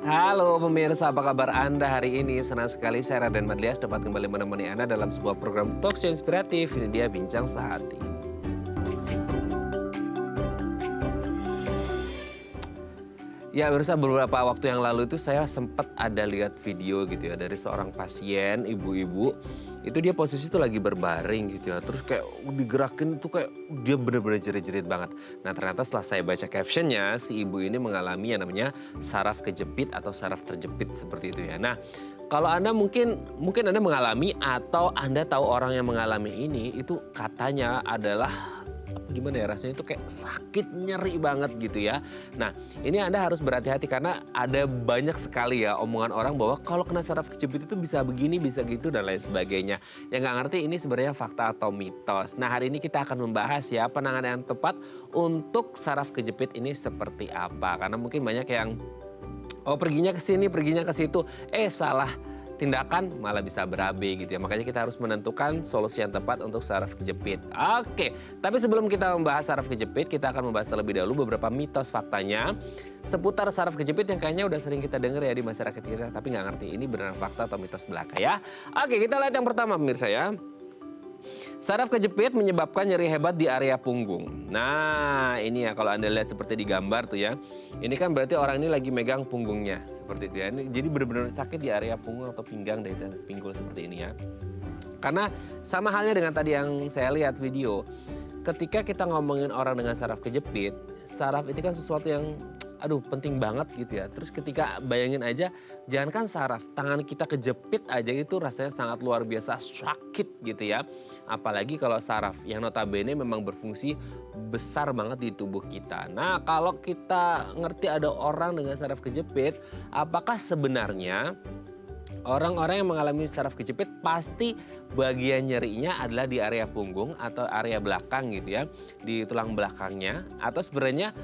Halo pemirsa, apa kabar Anda hari ini? Senang sekali saya Raden Madlias dapat kembali menemani Anda dalam sebuah program talk show inspiratif. Ini dia Bincang Sehati. Ya pemirsa, beberapa waktu yang lalu itu saya sempat ada lihat video gitu ya dari seorang pasien, ibu-ibu. Itu dia posisi itu lagi berbaring gitu ya. Terus kayak digerakin tuh kayak dia bener-bener jerit-jerit banget. Nah ternyata setelah saya baca captionnya, si ibu ini mengalami yang namanya saraf kejepit atau saraf terjepit seperti itu ya. Nah kalau Anda mungkin Anda mengalami atau Anda tahu orang yang mengalami ini, itu katanya adalah gimana ya, rasanya itu kayak sakit, nyeri banget gitu ya. Nah ini Anda harus berhati-hati karena ada banyak sekali ya omongan orang bahwa kalau kena saraf kejepit itu bisa begini, bisa gitu dan lain sebagainya. Yang nggak ngerti ini sebenarnya fakta atau mitos. Nah hari ini kita akan membahas ya penanganan yang tepat untuk saraf kejepit ini seperti apa. Karena mungkin banyak yang perginya ke sini, perginya ke situ, salah tindakan malah bisa berabe gitu ya. Makanya kita harus menentukan solusi yang tepat untuk saraf kejepit. Oke, tapi sebelum kita membahas saraf kejepit, kita akan membahas terlebih dahulu beberapa mitos faktanya seputar saraf kejepit yang kayaknya udah sering kita dengar ya di masyarakat kita, tapi nggak ngerti ini beneran fakta atau mitos belaka ya. Oke, kita lihat yang pertama pemirsa ya. Saraf kejepit menyebabkan nyeri hebat di area punggung. Nah ini ya kalau Anda lihat seperti di gambar tuh ya. Ini kan berarti orang ini lagi megang punggungnya seperti itu ya. Jadi benar-benar sakit di area punggung atau pinggang dari pinggul seperti ini ya. Karena sama halnya dengan tadi yang saya lihat video. Ketika kita ngomongin orang dengan saraf kejepit, saraf itu kan sesuatu yang penting banget gitu ya. Terus ketika bayangin aja, jangankan saraf, tangan kita kejepit aja itu rasanya sangat luar biasa sakit gitu ya. Apalagi kalau saraf yang notabene memang berfungsi besar banget di tubuh kita. Nah kalau kita ngerti ada orang dengan saraf kejepit, apakah sebenarnya orang-orang yang mengalami saraf kejepit pasti bagian nyerinya adalah di area punggung atau area belakang gitu ya, di tulang belakangnya, atau sebenarnya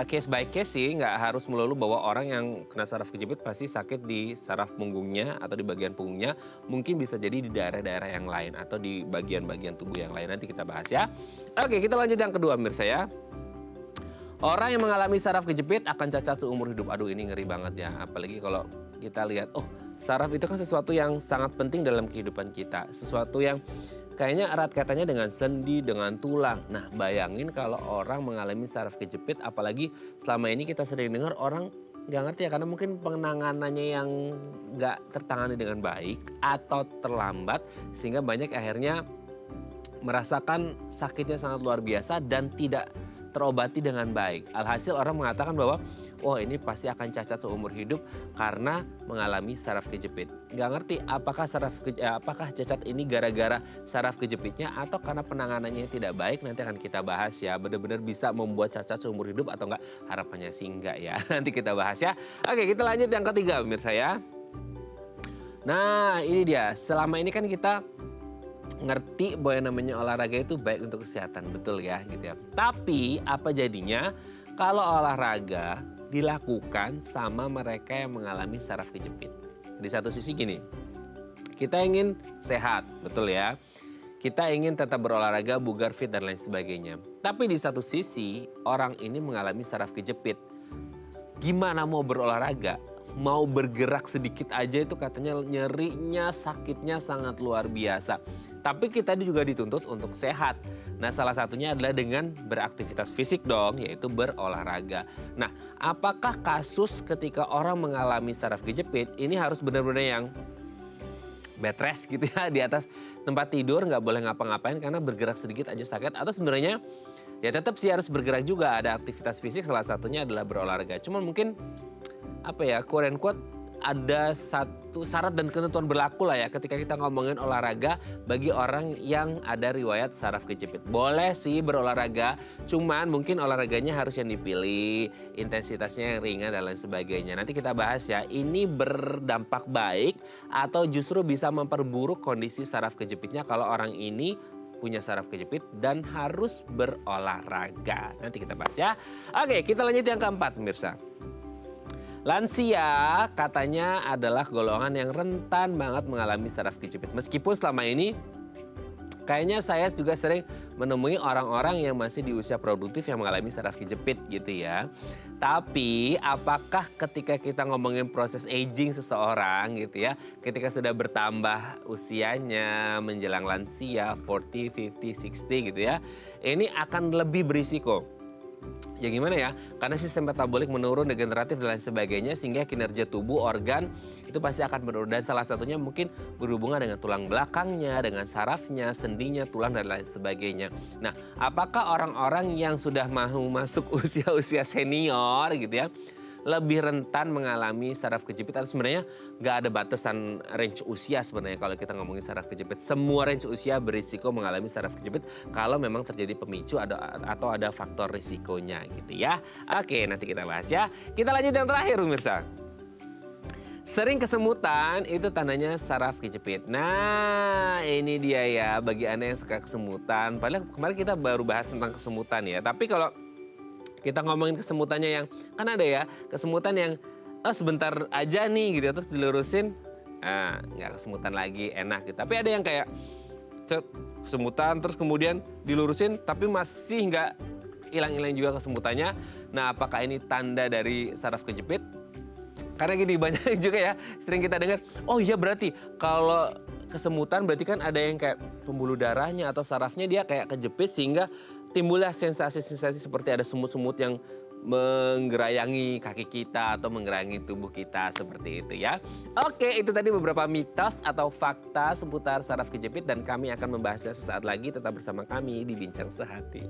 case by case sih, nggak harus melulu bahwa orang yang kena saraf kejepit pasti sakit di saraf punggungnya atau di bagian punggungnya, mungkin bisa jadi di daerah-daerah yang lain atau di bagian-bagian tubuh yang lain, nanti kita bahas ya. Oke, kita lanjut yang kedua pemirsa ya. Orang yang mengalami saraf kejepit akan cacat seumur hidup. Aduh ini ngeri banget ya, apalagi kalau kita lihat, saraf itu kan sesuatu yang sangat penting dalam kehidupan kita. Sesuatu yang kayaknya erat katanya dengan sendi, dengan tulang. Nah bayangin kalau orang mengalami saraf kejepit, apalagi selama ini kita sering dengar orang nggak ngerti ya, karena mungkin penanganannya yang nggak tertangani dengan baik atau terlambat. Sehingga banyak akhirnya merasakan sakitnya sangat luar biasa dan tidak terobati dengan baik. Alhasil orang mengatakan bahwa ini pasti akan cacat seumur hidup karena mengalami saraf kejepit. Nggak ngerti apakah cacat ini gara-gara saraf kejepitnya atau karena penanganannya tidak baik. Nanti akan kita bahas ya, benar-benar bisa membuat cacat seumur hidup atau enggak. Harapannya sih enggak ya, nanti kita bahas ya. Oke, kita lanjut yang ketiga pemirsa ya. Nah ini dia, selama ini kan kita ngerti bahwa yang namanya olahraga itu baik untuk kesehatan, betul ya gitu ya. Tapi apa jadinya kalau olahraga dilakukan sama mereka yang mengalami saraf kejepit? Di satu sisi gini, kita ingin sehat, betul ya. Kita ingin tetap berolahraga, bugar, fit dan lain sebagainya. Tapi di satu sisi orang ini mengalami saraf kejepit. Gimana mau berolahraga? Mau bergerak sedikit aja itu katanya nyerinya, sakitnya sangat luar biasa. Tapi kita juga dituntut untuk sehat. Nah salah satunya adalah dengan beraktivitas fisik dong, yaitu berolahraga. Nah apakah kasus ketika orang mengalami saraf kejepit ini harus benar-benar yang bed rest gitu ya, di atas tempat tidur nggak boleh ngapa-ngapain karena bergerak sedikit aja sakit? Atau sebenarnya ya tetap sih harus bergerak juga, ada aktivitas fisik, salah satunya adalah berolahraga. Cuman mungkin quote and quote ada satu syarat dan ketentuan berlaku lah ya ketika kita ngomongin olahraga bagi orang yang ada riwayat saraf kejepit. Boleh sih berolahraga, cuman mungkin olahraganya harus yang dipilih, intensitasnya yang ringan dan lain sebagainya. Nanti kita bahas ya, ini berdampak baik atau justru bisa memperburuk kondisi saraf kejepitnya kalau orang ini punya saraf kejepit dan harus berolahraga. Nanti kita bahas ya. Oke, kita lanjut yang keempat pemirsa. Lansia katanya adalah golongan yang rentan banget mengalami saraf kejepit. Meskipun selama ini kayaknya saya juga sering menemui orang-orang yang masih di usia produktif yang mengalami saraf kejepit gitu ya. Tapi apakah ketika kita ngomongin proses aging seseorang gitu ya, ketika sudah bertambah usianya menjelang lansia 40, 50, 60 gitu ya, ini akan lebih berisiko? Ya gimana ya, karena sistem metabolik menurun, degeneratif dan lain sebagainya sehingga kinerja tubuh, organ itu pasti akan menurun. Dan salah satunya mungkin berhubungan dengan tulang belakangnya, dengan sarafnya, sendinya, tulang dan lain sebagainya. Nah, apakah orang-orang yang sudah mau masuk usia-usia senior gitu ya, lebih rentan mengalami saraf kejepit atau sebenarnya nggak ada batasan range usia sebenarnya kalau kita ngomongin saraf kejepit. Semua range usia berisiko mengalami saraf kejepit kalau memang terjadi pemicu atau ada faktor risikonya gitu ya. Oke, nanti kita bahas ya. Kita lanjut yang terakhir pemirsa. Sering kesemutan itu tandanya saraf kejepit. Nah, ini dia ya bagi Anda yang suka kesemutan. Padahal kemarin kita baru bahas tentang kesemutan ya. Tapi kalau kita ngomongin kesemutannya yang, kan ada ya kesemutan yang sebentar aja nih gitu terus dilurusin, nggak kesemutan lagi, enak gitu. Tapi ada yang kayak kesemutan terus kemudian dilurusin tapi masih nggak hilang-hilang juga kesemutannya. Nah, apakah ini tanda dari saraf kejepit? Karena gini, banyak juga ya sering kita dengar, oh iya berarti kalau kesemutan berarti kan ada yang kayak pembuluh darahnya atau sarafnya dia kayak kejepit sehingga timbullah sensasi-sensasi seperti ada semut-semut yang menggerayangi kaki kita atau menggerayangi tubuh kita seperti itu ya. Oke, itu tadi beberapa mitos atau fakta seputar saraf kejepit dan kami akan membahasnya sesaat lagi. Tetap bersama kami di Bincang Sehati.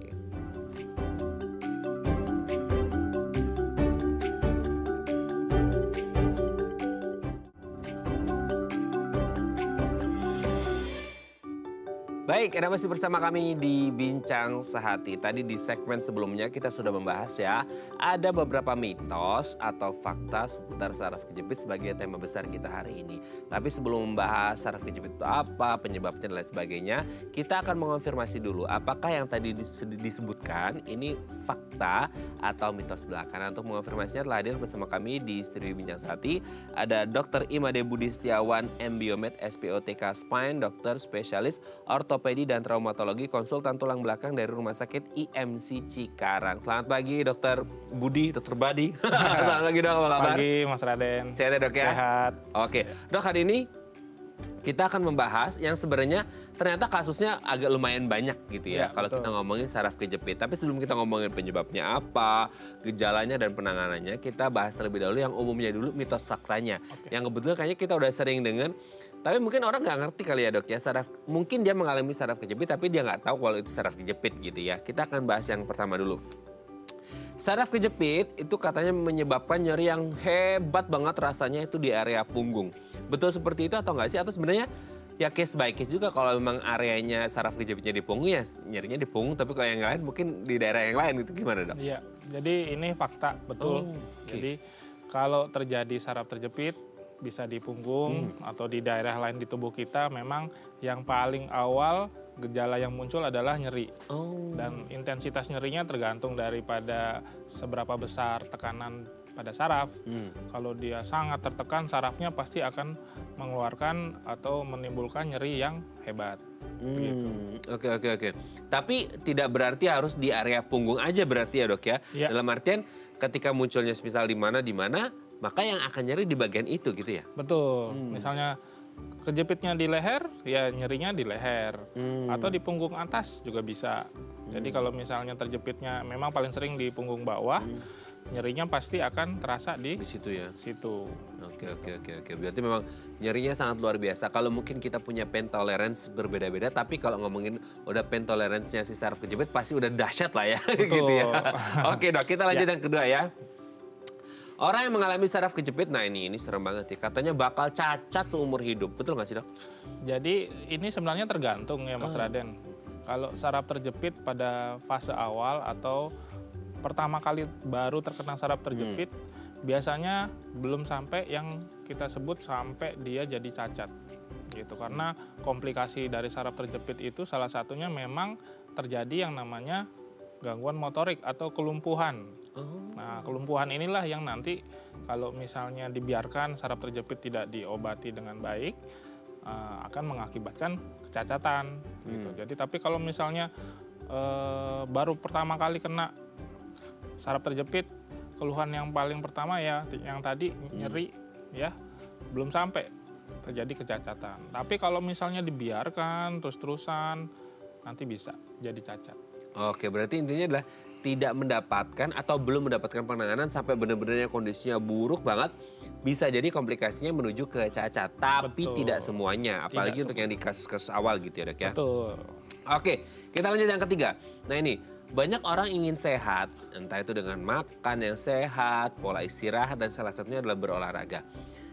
Baik, Anda masih bersama kami di Bincang Sehati. Tadi di segmen sebelumnya kita sudah membahas ya, ada beberapa mitos atau fakta seputar saraf kejepit sebagai tema besar kita hari ini. Tapi sebelum membahas saraf kejepit itu apa, penyebabnya dan lain sebagainya, kita akan mengonfirmasi dulu apakah yang tadi disebutkan ini fakta atau mitos belaka. Nah, untuk mengonfirmasinya telah hadir bersama kami di studio Bincang Sehati. Ada Dr. Imade Budi Setiawan, MBiomed, SPOTK Spine, dokter spesialis ortopedi dan traumatologi, konsultan tulang belakang dari Rumah Sakit IMC Cikarang. Selamat pagi Dokter Budi, Dokter Badi. Selamat pagi dok, apa kabar? Selamat pagi Mas Raden. Sehat ya dok ya? Sehat. Oke, dok hari ini kita akan membahas yang sebenarnya ternyata kasusnya agak lumayan banyak gitu ya. Kalau kita ngomongin saraf kejepit. Tapi sebelum kita ngomongin penyebabnya apa, gejalanya dan penanganannya, kita bahas terlebih dahulu yang umumnya dulu, mitos faktanya. Yang kebetulan kayaknya kita udah sering dengan, tapi mungkin orang nggak ngerti kali ya dok ya, mungkin dia mengalami saraf kejepit tapi dia nggak tahu kalau itu saraf kejepit gitu ya. Kita akan bahas yang pertama dulu. Saraf kejepit itu katanya menyebabkan nyeri yang hebat banget rasanya itu di area punggung. Betul seperti itu atau enggak sih? Atau sebenarnya ya case by case juga, kalau memang areanya saraf kejepitnya di punggung ya nyerinya di punggung, tapi kalau yang lain mungkin di daerah yang lain itu gimana dok? Iya, jadi ini fakta betul. Jadi kalau terjadi saraf terjepit bisa di punggung atau di daerah lain di tubuh kita, memang yang paling awal gejala yang muncul adalah nyeri. Dan intensitas nyerinya tergantung daripada seberapa besar tekanan pada saraf. Kalau dia sangat tertekan, sarafnya pasti akan mengeluarkan atau menimbulkan nyeri yang hebat. Oke. Tapi tidak berarti harus di area punggung aja berarti ya dok ya? Ya. Dalam artian ketika munculnya misal di mana, maka yang akan nyeri di bagian itu gitu ya? Betul. Misalnya kejepitnya di leher, ya nyerinya di leher. Atau di punggung atas juga bisa. Jadi kalau misalnya terjepitnya memang paling sering di punggung bawah, nyerinya pasti akan terasa di situ ya? situ. Oke. Berarti memang nyerinya sangat luar biasa. Kalau mungkin kita punya pain tolerance berbeda-beda, tapi kalau ngomongin udah pain tolerance-nya si saraf kejepit pasti udah dahsyat lah ya. Gitu ya. Oke dok, kita lanjut yang kedua ya. Orang yang mengalami saraf kejepit, nah ini serem banget ya. Katanya bakal cacat seumur hidup. Betul nggak sih dok? Jadi ini sebenarnya tergantung ya Mas Raden. Kalau saraf terjepit pada fase awal atau pertama kali baru terkena saraf terjepit, biasanya belum sampai yang kita sebut sampai dia jadi cacat. Gitu. Karena komplikasi dari saraf terjepit itu salah satunya memang terjadi yang namanya gangguan motorik atau kelumpuhan. Nah, kelumpuhan inilah yang nanti kalau misalnya dibiarkan saraf terjepit tidak diobati dengan baik, akan mengakibatkan kecacatan. Gitu. Jadi tapi kalau misalnya baru pertama kali kena saraf terjepit, keluhan yang paling pertama ya yang tadi nyeri ya, belum sampai terjadi kecacatan. Tapi kalau misalnya dibiarkan terus-terusan nanti bisa jadi cacat. Oke, berarti intinya adalah tidak mendapatkan atau belum mendapatkan penanganan sampai benar-benarnya kondisinya buruk banget, bisa jadi komplikasinya menuju ke cacat. Tapi Betul. tidak semuanya, apalagi Tidak untuk yang di kasus-kasus awal gitu ya dok ya. Betul. Oke, kita lanjut yang ketiga. Nah ini, banyak orang ingin sehat, entah itu dengan makan yang sehat, pola istirahat, dan salah satunya adalah berolahraga.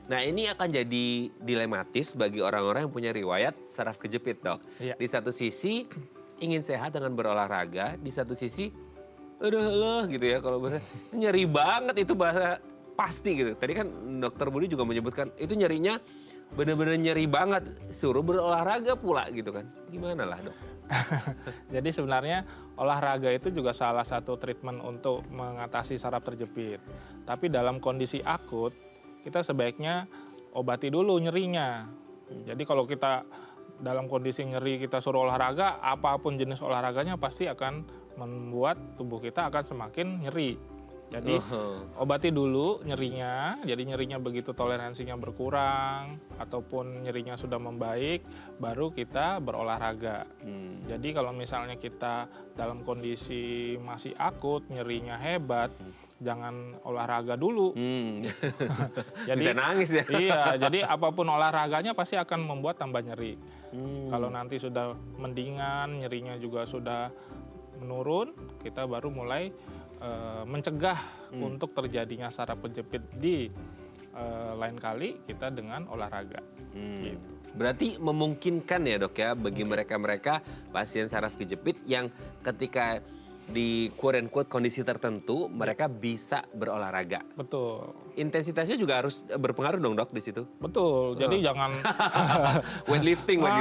Nah ini akan jadi dilematis bagi orang-orang yang punya riwayat saraf kejepit dok. Iya. Di satu sisi ingin sehat dengan berolahraga, di satu sisi aduh gitu ya kalau bahasa nyeri banget itu bahasa pasti gitu. Tadi kan dokter Budi juga menyebutkan itu nyerinya bener-bener nyeri banget, suruh berolahraga pula gitu kan. Gimana lah dok? Jadi sebenarnya olahraga itu juga salah satu treatment untuk mengatasi saraf terjepit. Tapi dalam kondisi akut, kita sebaiknya obati dulu nyerinya. Jadi kalau kita dalam kondisi nyeri kita suruh olahraga, apapun jenis olahraganya pasti akan membuat tubuh kita akan semakin nyeri. Jadi obati dulu nyerinya, jadi nyerinya begitu toleransinya berkurang ataupun nyerinya sudah membaik, baru kita berolahraga. Jadi kalau misalnya kita dalam kondisi masih akut, nyerinya hebat, jangan olahraga dulu. Jadi, Bisa nangis ya. Iya, jadi apapun olahraganya pasti akan membuat tambah nyeri. Kalau nanti sudah mendingan, nyerinya juga sudah menurun, kita baru mulai mencegah untuk terjadinya saraf kejepit di lain kali kita dengan olahraga. Gitu. Berarti memungkinkan ya dok ya bagi mereka-mereka pasien saraf kejepit yang ketika di quote and quote kondisi tertentu mereka bisa berolahraga. Betul. Intensitasnya juga harus berpengaruh dong dok di situ. Betul. Jadi jangan Weightlifting lagi.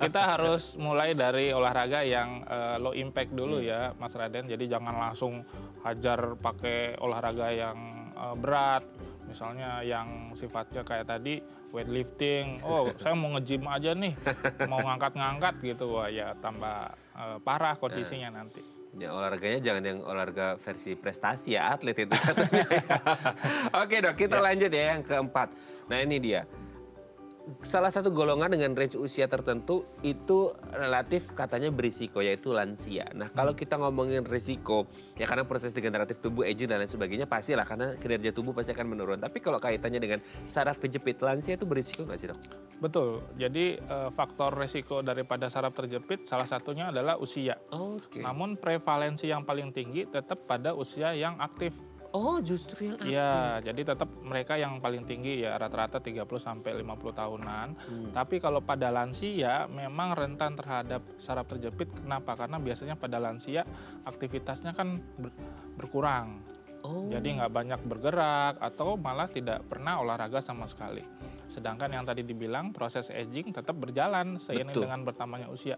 kita harus mulai dari olahraga yang low impact dulu ya, Mas Raden. Jadi jangan langsung hajar pakai olahraga yang berat. Misalnya yang sifatnya kayak tadi weightlifting. Oh, saya mau nge-gym aja nih, mau ngangkat-ngangkat gitu. Wah, ya tambah parah kondisinya nanti. Ya olahraganya jangan yang olahraga versi prestasi ya, atlet itu jatuhnya. Oke dok, kita lanjut ya yang keempat. Nah ini dia. Salah satu golongan dengan range usia tertentu itu relatif katanya berisiko, yaitu lansia. Nah kalau kita ngomongin risiko, ya karena proses degeneratif tubuh, aging dan lain sebagainya pastilah karena kinerja tubuh pasti akan menurun. Tapi kalau kaitannya dengan saraf kejepit, lansia itu berisiko nggak sih dok? Betul. Jadi faktor resiko daripada saraf terjepit salah satunya adalah usia. Oke. Namun prevalensi yang paling tinggi tetap pada usia yang aktif. Oh justru yang aktif. Iya, jadi tetap mereka yang paling tinggi ya rata-rata 30 sampai 50 tahunan. Tapi kalau pada lansia memang rentan terhadap saraf terjepit. Kenapa? Karena biasanya pada lansia aktivitasnya kan berkurang. Oh. Jadi nggak banyak bergerak atau malah tidak pernah olahraga sama sekali. Sedangkan yang tadi dibilang proses aging tetap berjalan seiring Betul. dengan bertambahnya usia.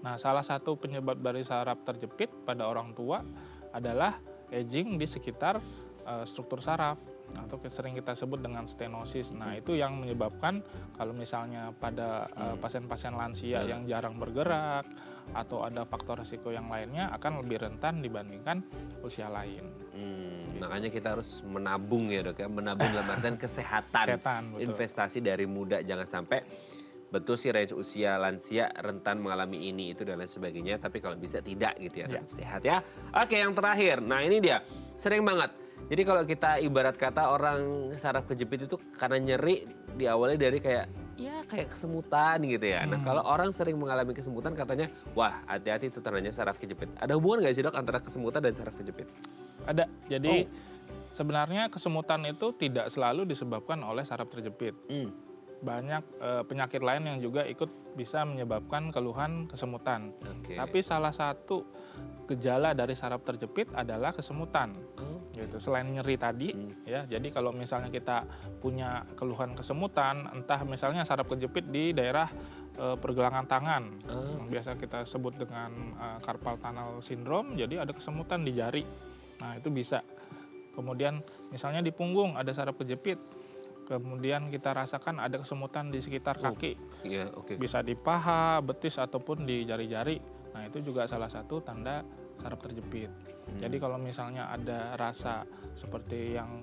Nah, salah satu penyebab dari saraf terjepit pada orang tua adalah aging di sekitar struktur saraf atau sering kita sebut dengan stenosis. Nah, itu yang menyebabkan kalau misalnya pada pasien-pasien lansia yang jarang bergerak atau ada faktor risiko yang lainnya akan lebih rentan dibandingkan usia lain. Makanya kita harus menabung ya dok ya, menabung dalam artian kesehatan. Kesehatan, betul. Investasi dari muda, jangan sampai betul sih range usia lansia rentan mengalami ini itu dan lain sebagainya, tapi kalau bisa tidak gitu ya, tetap sehat ya. Oke, yang terakhir, nah ini dia sering banget. Jadi kalau kita ibarat kata orang saraf kejepit itu karena nyeri diawali dari kayak kesemutan gitu ya. Nah kalau orang sering mengalami kesemutan katanya, wah hati-hati itu tandanya saraf kejepit. Ada hubungan nggak sih dok antara kesemutan dan saraf kejepit? Ada. Jadi sebenarnya kesemutan itu tidak selalu disebabkan oleh saraf terjepit. Banyak penyakit lain yang juga ikut bisa menyebabkan keluhan kesemutan. Oke. Tapi salah satu gejala dari saraf terjepit adalah kesemutan. Gitu. Selain nyeri tadi, ya. Jadi kalau misalnya kita punya keluhan kesemutan, entah misalnya saraf kejepit di daerah pergelangan tangan, yang biasa kita sebut dengan carpal tunnel syndrome. Jadi ada kesemutan di jari. Nah itu bisa. Kemudian misalnya di punggung ada saraf kejepit. Kemudian kita rasakan ada kesemutan di sekitar kaki. Iya, oke. Bisa di paha, betis, ataupun di jari-jari. Nah itu juga salah satu tanda saraf terjepit. Jadi kalau misalnya ada rasa seperti yang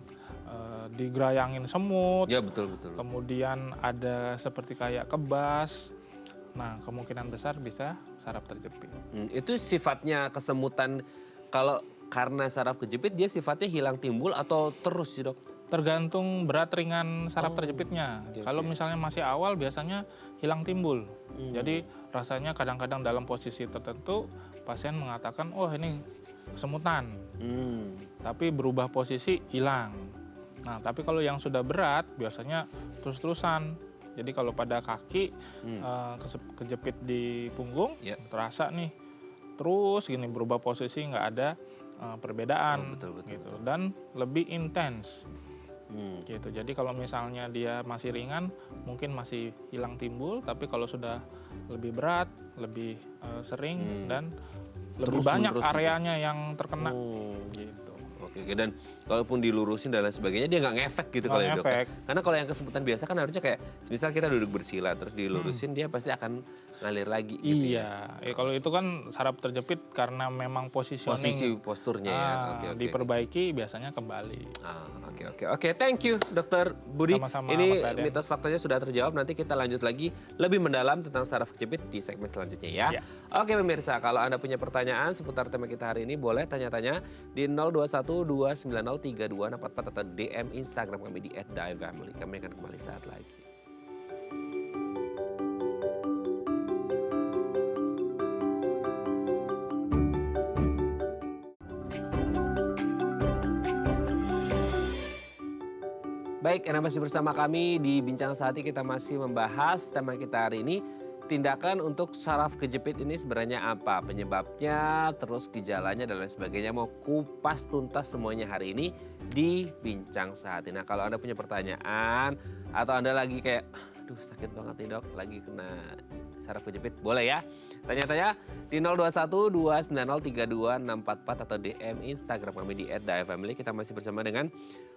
digerayangin semut, Ya betul. kemudian ada seperti kayak kebas, nah kemungkinan besar bisa saraf terjepit. Itu sifatnya kesemutan kalau karena saraf kejepit dia sifatnya hilang timbul atau terus sih dok? Tergantung berat ringan saraf terjepitnya. Kalau misalnya masih awal biasanya hilang timbul. Jadi rasanya kadang-kadang dalam posisi tertentu pasien mengatakan, oh ini kesemutan. Tapi berubah posisi hilang. Nah tapi kalau yang sudah berat biasanya terus-terusan. Jadi kalau pada kaki kejepit di punggung terasa nih terus gini berubah posisi nggak ada perbedaan Betul. gitu dan lebih intens. Gitu. Jadi kalau misalnya dia masih ringan, mungkin masih hilang timbul, tapi kalau sudah lebih berat, lebih sering dan lebih banyak areanya yang terkena. Gitu. Oke, dan kalaupun dilurusin dan lain sebagainya dia nggak ngefek gitu kalau ya dok. Ngefek. Karena kalau yang kesemutan biasa kan harusnya kayak misal kita duduk bersila terus dilurusin dia pasti akan ngalir lagi. Gitu Iya, kalau itu kan saraf terjepit karena memang Posisi positioning posturnya ya. Oke. diperbaiki biasanya kembali. Oke. Thank you, Dokter Budi. Sama-sama, Ini Mas Raden. mitos faktanya sudah terjawab. Nanti kita lanjut lagi lebih mendalam tentang saraf kejepit di segmen selanjutnya ya. Ya. Oke pemirsa, kalau Anda punya pertanyaan seputar tema kita hari ini boleh tanya-tanya di 0212903244 atau DM Instagram kami di @daifamily. Kami akan kembali saat lagi. Baik, Anda masih bersama kami di Bincang Sehati. Kita masih membahas tema kita hari ini. Tindakan untuk saraf kejepit ini sebenarnya apa? Penyebabnya, terus gejalanya dan lain sebagainya. Mau kupas tuntas semuanya hari ini di Bincang Sehati. Nah kalau Anda punya pertanyaan atau Anda lagi kayak, aduh sakit banget nih dok, lagi kena saraf kejepit, boleh ya. Tanya-tanya di 0212903244 atau DM Instagram kami di @daifamily. Kita masih bersama dengan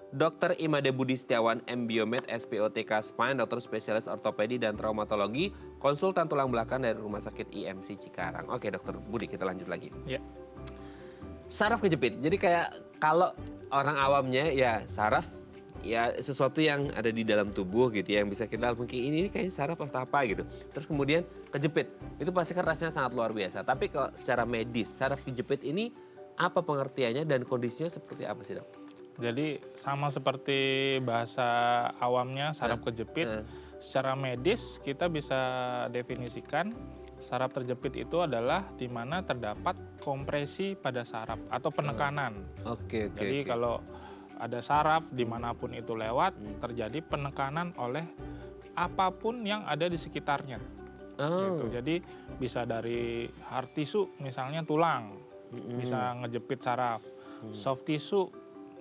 Dr. Imade Budi Setiawan, M.Biomed, SPOTK Spine, dokter spesialis ortopedi dan traumatologi, konsultan tulang belakang dari Rumah Sakit IMC Cikarang. Oke dokter Budi, kita lanjut lagi. Ya. Saraf kejepit, jadi kayak kalau orang awamnya ya saraf ya sesuatu yang ada di dalam tubuh gitu ya, yang bisa kita mungkin ini kayaknya saraf atau apa gitu. Terus kemudian kejepit, itu pasti kan rasanya sangat luar biasa. Tapi kalau secara medis, saraf kejepit ini apa pengertiannya dan kondisinya seperti apa sih dok? Jadi sama seperti bahasa awamnya saraf kejepit, secara medis kita bisa definisikan saraf terjepit itu adalah di mana terdapat kompresi pada saraf atau penekanan. Oke. Jadi kalau ada saraf dimanapun itu lewat, terjadi penekanan oleh apapun yang ada di sekitarnya. Gitu. Jadi bisa dari hard tissue misalnya tulang, bisa ngejepit saraf. Soft tissue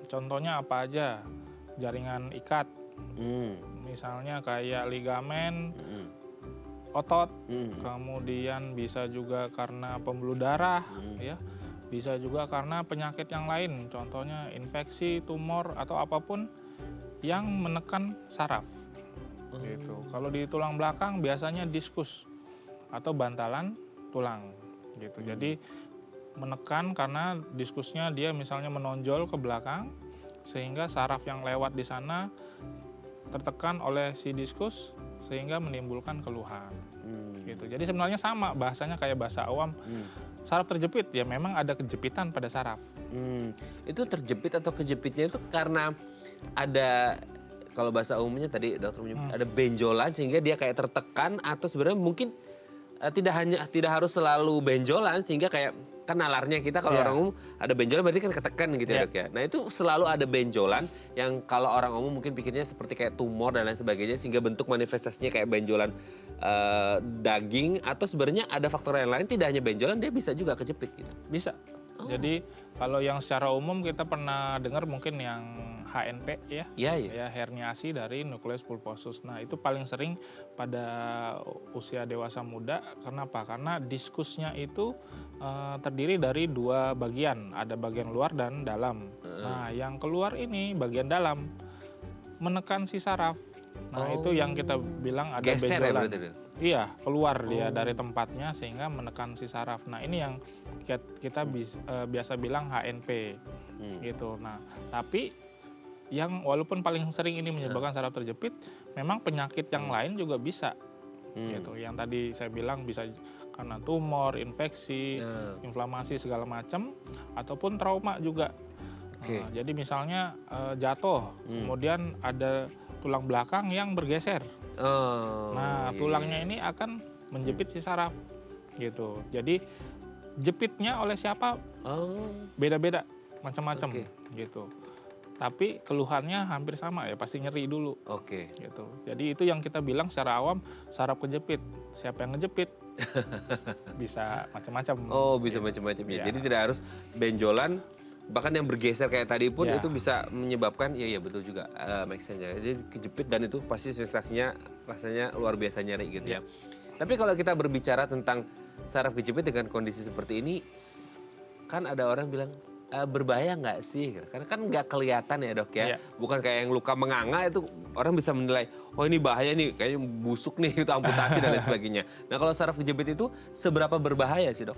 contohnya apa aja? Jaringan ikat, misalnya kayak ligamen, otot, kemudian bisa juga karena pembuluh darah, ya, bisa juga karena penyakit yang lain, contohnya infeksi, tumor atau apapun yang menekan saraf. Gitu. Kalau di tulang belakang biasanya diskus atau bantalan tulang. Gitu. Jadi menekan karena diskusnya dia misalnya menonjol ke belakang sehingga saraf yang lewat di sana tertekan oleh si diskus sehingga menimbulkan keluhan. Gitu. Jadi sebenarnya sama bahasanya kayak bahasa awam. Saraf terjepit ya memang ada kejepitan pada saraf. Itu terjepit atau kejepitnya itu karena ada kalau bahasa umumnya tadi dokter menyebut ada benjolan sehingga dia kayak tertekan atau sebenarnya mungkin tidak harus selalu benjolan sehingga kayak kan nalarnya kita kalau orang umum ada benjolan berarti kan ketekan gitu ya dok ya. Nah itu selalu ada benjolan yang kalau orang umum mungkin pikirnya seperti kayak tumor dan lain sebagainya sehingga bentuk manifestasinya kayak benjolan daging atau sebenarnya ada faktor yang lain tidak hanya benjolan dia bisa juga kejepit gitu. Bisa. Jadi kalau yang secara umum kita pernah dengar mungkin yang HNP ya, ya herniasi dari nukleus pulposus. Nah itu paling sering pada usia dewasa muda. Kenapa? Karena diskusnya itu terdiri dari dua bagian, ada bagian luar dan dalam. Nah yang keluar ini bagian dalam menekan si saraf. Nah itu yang kita bilang ada geser benjolan. Ya, Iya, keluar dia dari tempatnya sehingga menekan si saraf. Nah, ini yang kita biasa bilang HNP gitu. Nah, tapi yang walaupun paling sering ini menyebabkan saraf terjepit, memang penyakit yang lain juga bisa gitu. Yang tadi saya bilang bisa karena tumor, infeksi, inflamasi segala macam, ataupun trauma juga. Oke. Nah, jadi misalnya jatuh, kemudian ada tulang belakang yang bergeser. Oh, Nah, iya, tulangnya iya. ini akan menjepit si saraf gitu. Jadi jepitnya oleh siapa Oh, beda-beda, macam-macam oke. gitu. Tapi keluhannya hampir sama ya, pasti nyeri dulu Oke. gitu. Jadi itu yang kita bilang secara awam saraf kejepit. Siapa yang ngejepit? Bisa macam-macam. Oh, bisa gitu. macam-macam ya. Iya. Jadi tidak harus benjolan, bahkan yang bergeser kayak tadi pun Ya. itu bisa menyebabkan, iya iya betul juga, make sense ya. Jadi kejepit dan itu pasti sensasinya rasanya luar biasa nyeri gitu ya. Tapi kalau kita berbicara tentang saraf kejepit dengan kondisi seperti ini, kan ada orang bilang, berbahaya nggak sih? Karena kan nggak kelihatan ya dok ya. Iya. Bukan kayak yang luka menganga itu orang bisa menilai, oh ini bahaya nih, kayaknya busuk nih, itu amputasi dan lain sebagainya. Nah kalau saraf kejepit itu seberapa berbahaya sih dok?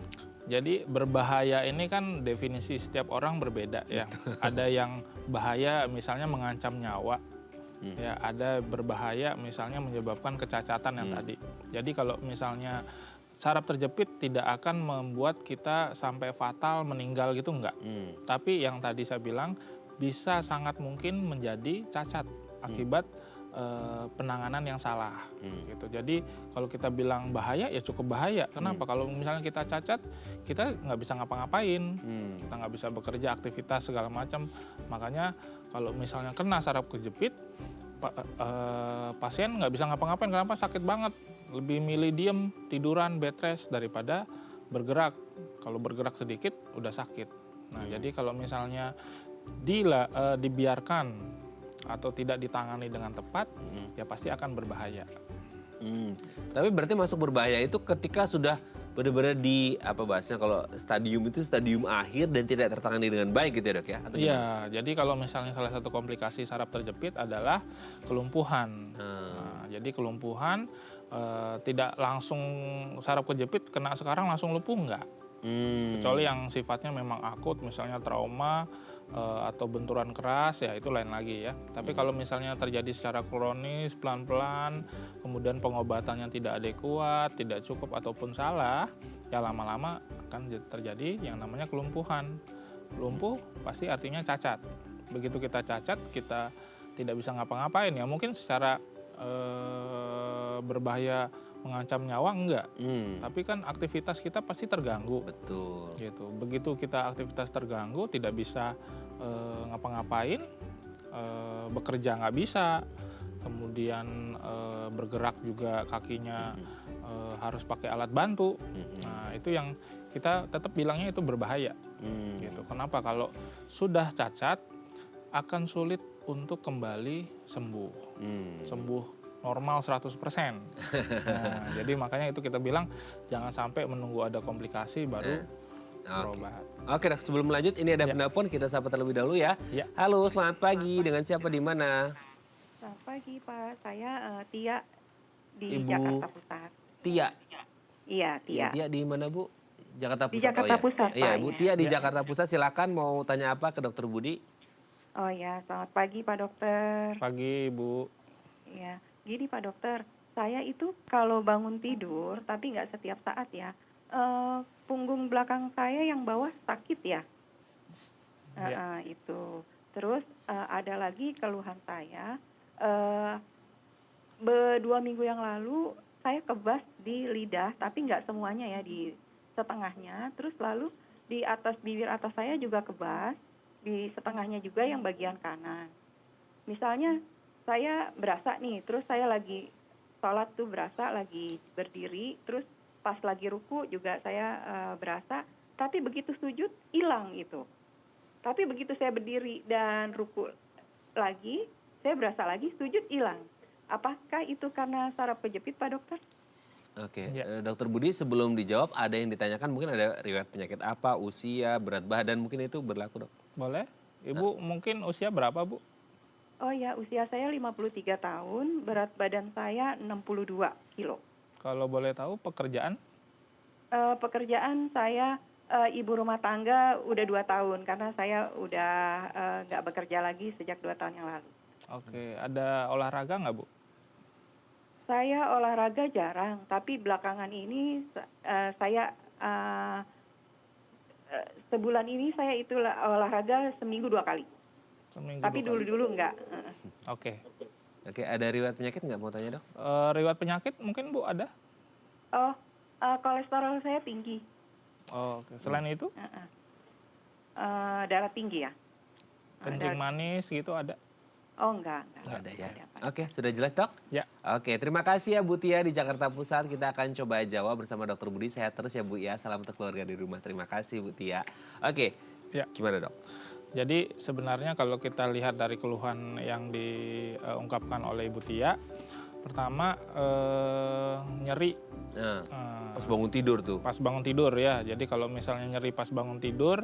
Jadi berbahaya ini kan definisi setiap orang berbeda ya. Ada yang bahaya misalnya mengancam nyawa. Ya, ada berbahaya misalnya menyebabkan kecacatan yang tadi. Jadi kalau misalnya saraf terjepit tidak akan membuat kita sampai fatal meninggal gitu enggak. Tapi yang tadi saya bilang bisa sangat mungkin menjadi cacat akibat penanganan yang salah gitu. Jadi kalau kita bilang bahaya ya cukup bahaya. Kenapa? Kalau misalnya kita cacat, kita nggak bisa ngapa-ngapain, kita nggak bisa bekerja, aktivitas segala macam. Makanya kalau misalnya kena saraf kejepit, pasien nggak bisa ngapa-ngapain. Kenapa? Sakit banget. Lebih milih diem, tiduran, bed rest daripada bergerak. Kalau bergerak sedikit udah sakit. Nah, jadi kalau misalnya dibiarkan atau tidak ditangani dengan tepat, ya pasti akan berbahaya. Tapi berarti masuk berbahaya itu ketika sudah benar-benar di apa bahasnya, kalau stadium itu stadium akhir dan tidak tertangani dengan baik gitu ya dok ya? Atau gimana? Iya, jadi kalau misalnya salah satu komplikasi saraf terjepit adalah kelumpuhan. Nah, jadi kelumpuhan tidak langsung saraf kejepit kena sekarang langsung lumpuh enggak. Kecuali yang sifatnya memang akut, misalnya trauma atau benturan keras, ya itu lain lagi ya. Tapi kalau misalnya terjadi secara kronis, pelan-pelan, kemudian pengobatannya tidak adekuat, tidak cukup ataupun salah, ya lama-lama akan terjadi yang namanya kelumpuhan. Lumpuh pasti artinya cacat. Begitu kita cacat, kita tidak bisa ngapa-ngapain ya. Mungkin secara berbahaya mengancam nyawa enggak, tapi kan aktivitas kita pasti terganggu. Betul. Gitu. Begitu kita aktivitas terganggu, tidak bisa ngapa-ngapain, bekerja nggak bisa, kemudian bergerak juga kakinya harus pakai alat bantu. Nah itu yang kita tetap bilangnya itu berbahaya. Gitu. Kenapa? Kalau sudah cacat akan sulit untuk kembali sembuh. Sembuh normal 100%. Nah, jadi makanya itu kita bilang jangan sampai menunggu ada komplikasi baru berobat. Oke dok, sebelum lanjut ini ada penelpon, kita sapa terlebih dahulu ya. Ya. Halo, selamat pagi. Dengan siapa di mana? Selamat pagi Pak, saya Tia di Ibu Jakarta Pusat. Tia. Iya, Tia. Tia di mana Bu? Jakarta Pusat. Di Jakarta Pusat, Iya, Pak, Bu ya. Tia di Jakarta Pusat. Silakan mau tanya apa ke Dokter Budi? Oh ya, selamat pagi Pak Dokter. Pagi Bu. Ya, gini Pak Dokter, saya itu kalau bangun tidur, tapi nggak setiap saat ya, punggung belakang saya yang bawah sakit ya. Itu. Terus ada lagi keluhan saya, 2 minggu yang lalu saya kebas di lidah, tapi nggak semuanya ya, di setengahnya. Terus lalu di atas bibir atas saya juga kebas, di setengahnya juga yang bagian kanan. Misalnya saya berasa nih, terus saya lagi sholat tuh berasa lagi berdiri, terus pas lagi ruku juga saya berasa, tapi begitu sujud hilang itu. Tapi begitu saya berdiri dan ruku lagi, saya berasa lagi sujud hilang. Apakah itu karena saraf kejepit Pak Dokter? Oke, Ya. Dokter Budi sebelum dijawab ada yang ditanyakan, mungkin ada riwayat penyakit apa, usia, berat badan, mungkin itu berlaku dok? Boleh? Ibu mungkin usia berapa Bu? Oh ya, usia saya 53 tahun, berat badan saya 62 kilo. Kalau boleh tahu pekerjaan? Pekerjaan saya ibu rumah tangga udah 2 tahun karena saya udah nggak bekerja lagi sejak 2 tahun yang lalu. Oke, ada olahraga nggak, Bu? Saya olahraga jarang, tapi belakangan ini saya sebulan ini saya itu olahraga seminggu 2 kali. Seminggu Tapi 2 kali. dulu-dulu enggak. Oke. Oke, ada riwayat penyakit nggak mau tanya dok? Riwayat penyakit mungkin Bu ada? Oh, kolesterol saya tinggi. Oh, oke. Selain itu, Darah tinggi ya? kencing manis gitu ada? Oh, enggak. Nggak ada ya. Apa. Oke, sudah jelas dok? Ya. Oke, terima kasih ya Bu Tia di Jakarta Pusat. Kita akan coba jawab bersama Dokter Budi. Sehat terus ya Bu ya. Salam untuk keluarga di rumah. Terima kasih Bu Tia. Oke, Ya. gimana dok? Jadi sebenarnya kalau kita lihat dari keluhan yang diungkapkan oleh Ibu Tia, pertama nyeri Nah, pas bangun tidur tuh. pas bangun tidur ya. Jadi kalau misalnya nyeri pas bangun tidur,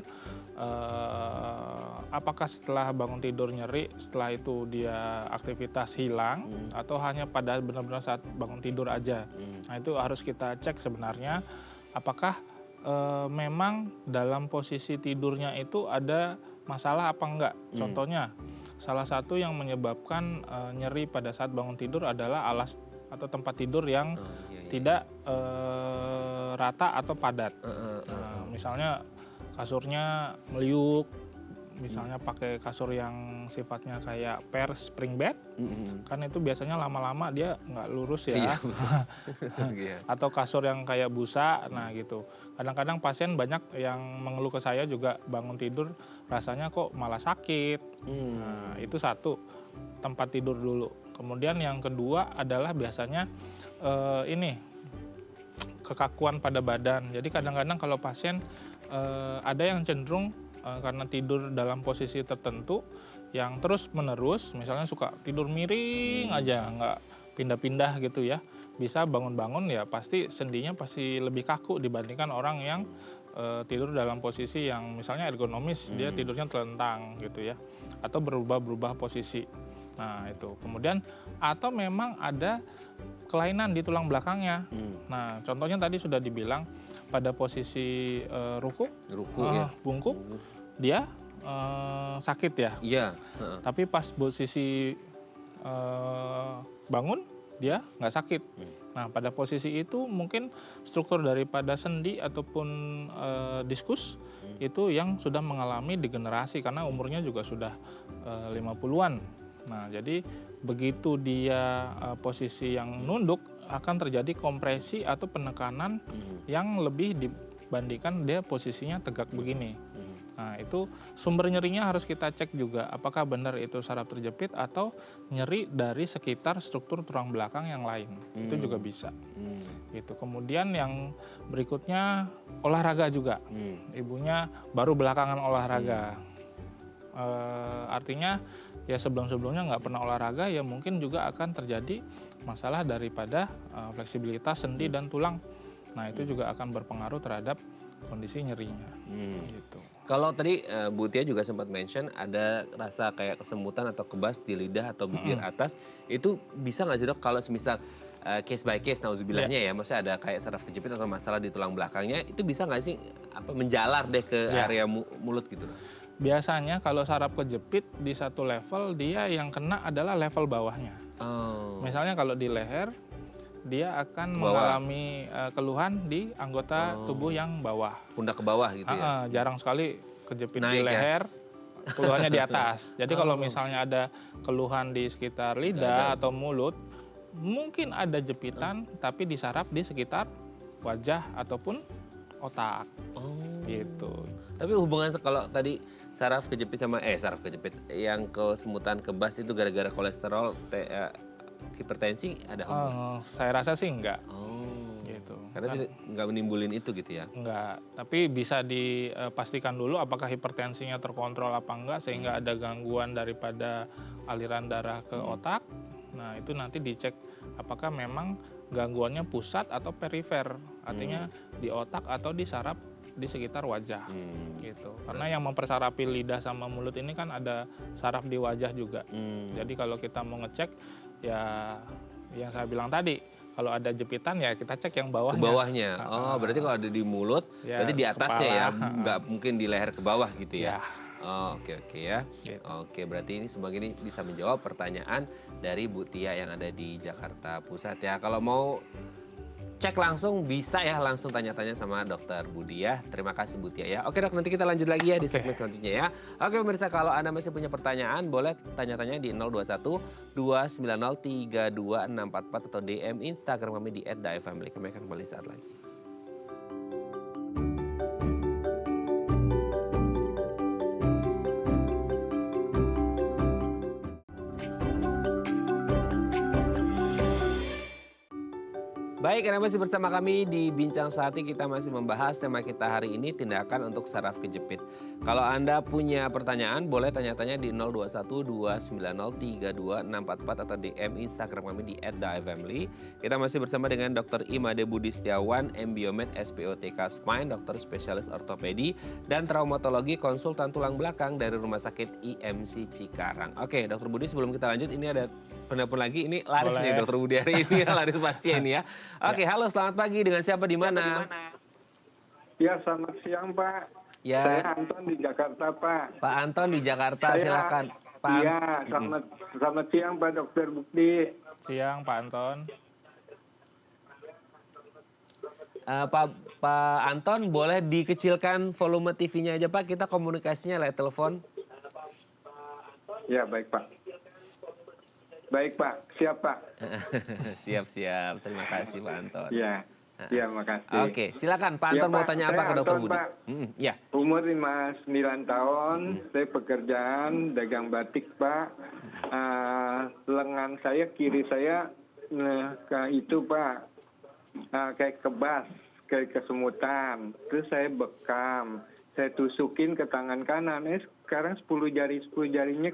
apakah setelah bangun tidur nyeri, setelah itu dia aktivitas hilang atau hanya pada benar-benar saat bangun tidur aja? Nah itu harus kita cek sebenarnya apakah memang dalam posisi tidurnya itu ada masalah apa enggak. Contohnya salah satu yang menyebabkan nyeri pada saat bangun tidur adalah alas atau tempat tidur yang tidak rata atau padat. Nah, misalnya kasurnya meliuk, misalnya pakai kasur yang sifatnya kayak spring bed, kan itu biasanya lama-lama dia nggak lurus ya. Iya, betul. Iya. Atau kasur yang kayak busa, nah gitu. Kadang-kadang pasien banyak yang mengeluh ke saya juga bangun tidur rasanya kok malah sakit. Nah, itu satu, tempat tidur dulu. Kemudian yang kedua adalah biasanya kekakuan pada badan. Jadi kadang-kadang kalau pasien ada yang cenderung karena tidur dalam posisi tertentu yang terus menerus, misalnya suka tidur miring aja, nggak pindah-pindah gitu ya. Bisa bangun-bangun ya pasti sendinya pasti lebih kaku dibandingkan orang yang tidur dalam posisi yang misalnya ergonomis, dia tidurnya telentang gitu ya, atau berubah-ubah posisi. Nah itu kemudian atau memang ada kelainan di tulang belakangnya. Nah contohnya tadi sudah dibilang pada posisi ruku ya. bungkuk dia sakit ya. Iya. Tapi pas posisi bangun dia nggak sakit. Nah pada posisi itu mungkin struktur daripada sendi ataupun diskus itu yang sudah mengalami degenerasi karena umurnya juga sudah 50-an. Nah jadi begitu dia posisi yang nunduk akan terjadi kompresi atau penekanan yang lebih dibandingkan dia posisinya tegak begini. Nah itu sumber nyerinya harus kita cek juga apakah benar itu saraf terjepit atau nyeri dari sekitar struktur tulang belakang yang lain. Itu juga bisa. Gitu. Kemudian yang berikutnya olahraga juga. Ibunya baru belakangan olahraga. Artinya ya sebelum-sebelumnya nggak pernah olahraga ya mungkin juga akan terjadi masalah daripada fleksibilitas sendi dan tulang. Nah itu juga akan berpengaruh terhadap kondisi nyerinya. Gitu. Kalau tadi Bu Tia juga sempat mention ada rasa kayak kesemutan atau kebas di lidah atau bibir atas, itu bisa nggak sih dok kalau semisal case by case, nauzubillahnya ya, maksudnya ada kayak saraf kejepit atau masalah di tulang belakangnya, itu bisa nggak sih menjalar deh ke area mulut gitu dok? Biasanya kalau saraf kejepit di satu level dia yang kena adalah level bawahnya. Misalnya kalau di leher dia akan mengalami keluhan di anggota tubuh yang bawah. Pundak ke bawah gitu ya? Jarang sekali kejepit di Naik leher, keluhannya di atas. Jadi kalau misalnya ada keluhan di sekitar lidah atau mulut, mungkin ada jepitan tapi di saraf di sekitar wajah ataupun otak. Gitu. Tapi hubungan kalau tadi saraf kejepit sama saraf kejepit yang kesemutan kebas itu gara-gara kolesterol, hipertensi ada hubungan? Saya rasa sih enggak. Gitu. Karena nggak menimbulin itu gitu ya? Enggak, tapi bisa dipastikan dulu apakah hipertensinya terkontrol apa enggak sehingga ada gangguan daripada aliran darah ke otak. Nah itu nanti dicek apakah memang gangguannya pusat atau perifer, artinya di otak atau di saraf di sekitar wajah gitu. Karena yang mempersarapi lidah sama mulut ini kan ada saraf di wajah juga. Jadi kalau kita mau ngecek ya yang saya bilang tadi, Kalau ada jepitan ya kita cek yang bawahnya. Ke bawahnya. Oh, berarti kalau ada di mulut, Ya, berarti di atasnya ya, kepala. nggak mungkin di leher ke bawah gitu ya. Ya. Oh, oke ya. Gitu. Oke, berarti ini semoga ini bisa menjawab pertanyaan dari Bu Tia yang ada di Jakarta Pusat ya. Kalau mau cek langsung bisa ya, langsung tanya-tanya sama Dokter Budi ya. Terima kasih Bu Tia ya. Oke Dok, nanti kita lanjut lagi ya di segmen selanjutnya ya. Oke pemirsa, kalau Anda masih punya pertanyaan boleh tanya-tanya di 021 290 32644 atau DM Instagram kami di @daifamily. Kami akan kembali saat lagi. Baik, Anda masih bersama kami di Bincang Sehati. Kita masih membahas tema kita hari ini, tindakan untuk saraf kejepit. Kalau Anda punya pertanyaan, boleh tanya-tanya di 021 290 32644 atau DM Instagram kami di @daifamily. Kita masih bersama dengan Dr. Imade Budi Setiawan, MBiomed SPOTK Spine, dokter spesialis ortopedi dan traumatologi, konsultan tulang belakang dari Rumah Sakit IMC Cikarang. Oke, Dr. Budi, sebelum kita lanjut, ini ada penelpon lagi. Ini laris Boleh. nih Dr. Budi hari ini, laris pasien ya. Oke, halo, selamat pagi. Dengan siapa di mana? Ya, selamat siang, Pak. Ya. Saya Anton di Jakarta, Pak. Pak Anton di Jakarta, silakan. Pak Iya, selamat siang, Pak Dokter Bukti. Siang Pak Anton. Pak Anton, boleh dikecilkan volume TV-nya aja Pak. Kita komunikasinya lewat telepon. Ya, baik, Pak. Baik, Pak. Siap, Pak. Siap. Terima kasih Pak Anton. Ya, makasih. Oke, silakan Pak Ya, Anton mau Pak. tanya Saya apa ke Dr. Anton, Budi? Pak. Ya. Umur 59 tahun, saya pekerjaan dagang batik, Pak. Lengan saya, kiri saya, itu, Pak, kayak kebas, kayak kesemutan. Terus saya bekam, saya tusukin ke tangan kanan. Sekarang 10 jarinya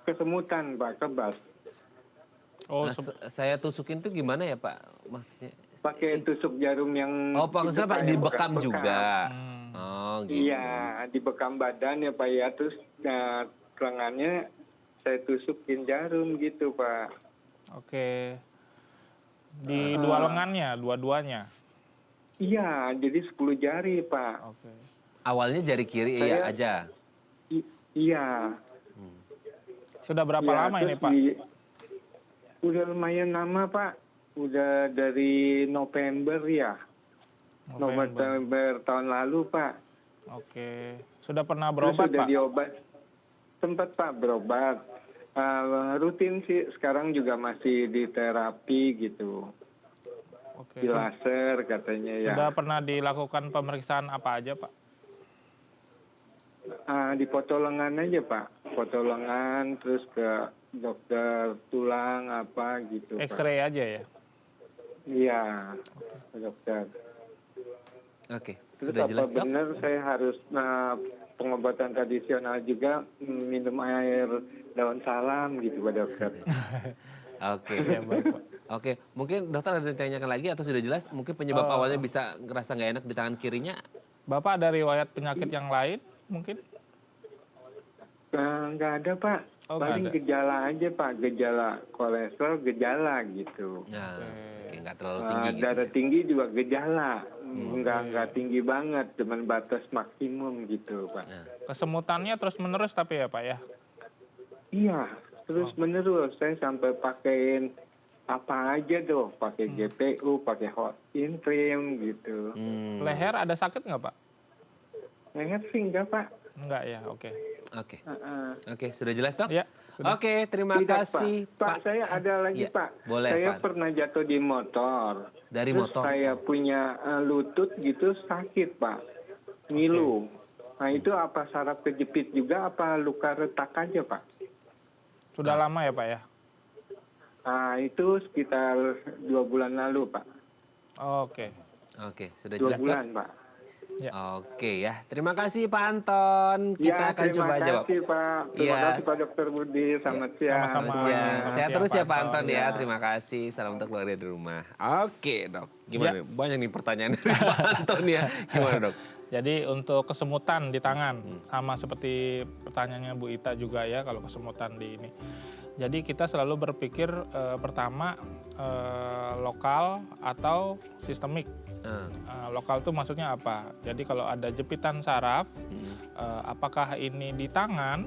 kesemutan, Pak, kebas. Oh, Nah, saya tusukin tuh gimana ya Pak? Maksudnya? Pakai tusuk jarum yang... Oh, maksudnya Pak Pak, yang dibekam bekas-bekas. juga. Oh, gitu. Iya, dibekam badan ya Pak ya. Terus lengannya saya tusukin jarum gitu, Pak. oke. Di dua lengannya, dua-duanya. Iya, jadi 10 jari, Pak. Oke. Awalnya jari kiri Saya- aja. Iya. Sudah berapa Ya, lama ini terus Pak? udah lumayan lama, Pak. Udah dari November ya. November tahun lalu, Pak. Oke. Sudah pernah Terus berobat udah Pak? diobat. Sempat, Pak, berobat. Rutin sih, sekarang juga masih di terapi gitu. Oke. Di laser katanya ya. Sudah pernah dilakukan pemeriksaan apa aja Pak? Di foto lengan aja, Pak. Foto lengan, terus ke dokter tulang apa gitu, Pak. X-ray aja ya? Iya, ke dokter. Oke, Terus sudah apa jelas Dok? benar saya harus pengobatan tradisional juga, minum air daun salam gitu, Pak Dokter? Oke. Ya baik Pak. Oke, mungkin dokter ada yang ditanyakan lagi atau sudah jelas? Mungkin penyebab awalnya bisa ngerasa nggak enak di tangan kirinya? Bapak ada riwayat penyakit yang lain mungkin? Nggak ada, Pak. Oh, nggak Paling ada. gejala aja, Pak. Gejala kolesterol, gejala gitu. Nah, oke, nggak terlalu tinggi gitu Darah ya. tinggi juga gejala. Nggak tinggi banget, cuman batas maksimum gitu, Pak. Nah, Kesemutannya terus-menerus tapi ya Pak ya? Iya, terus menerus. Saya sampai pakein apa aja tuh, pakai GPU, pakai hot interim gitu. Leher ada sakit nggak Pak? Leher sih enggak, Pak. Enggak ya, oke. Oke, Heeh. oke, sudah jelas Dok? Ya, sudah. Oke, terima Tidak, kasih Pak, saya ada lagi, Iya, Pak. boleh, Saya Pak. pernah jatuh di motor. Dari Terus motor? saya punya lutut gitu sakit, Pak. Ngilu. Nah, itu apa saraf kejepit juga apa luka retak aja, Pak? Sudah lama ya Pak ya? Nah, itu sekitar 2 bulan lalu, Pak. Oke. Oke, sudah 2 jelas Dok? bulan, Pak. Ya. Oke ya, terima kasih Pak Anton. Kita akan coba jawab. Terima kasih, Pak. Terima Iya. kasih, Pak Dokter Budi. Selamat siang. Sama-sama. Selamat siang. Selamat Sehat siang, terus ya Pak Pak Anton. Anton ya. Ya. Terima kasih. Salam untuk keluarga di rumah. Oke Dok, gimana? Ya. Banyak nih pertanyaan dari Pak Anton ya. Gimana Dok? Jadi untuk kesemutan di tangan, sama seperti pertanyaannya Bu Ita juga ya, kalau kesemutan di ini. Jadi kita selalu berpikir pertama lokal atau sistemik. Lokal itu maksudnya apa? Jadi kalau ada jepitan saraf, apakah ini di tangan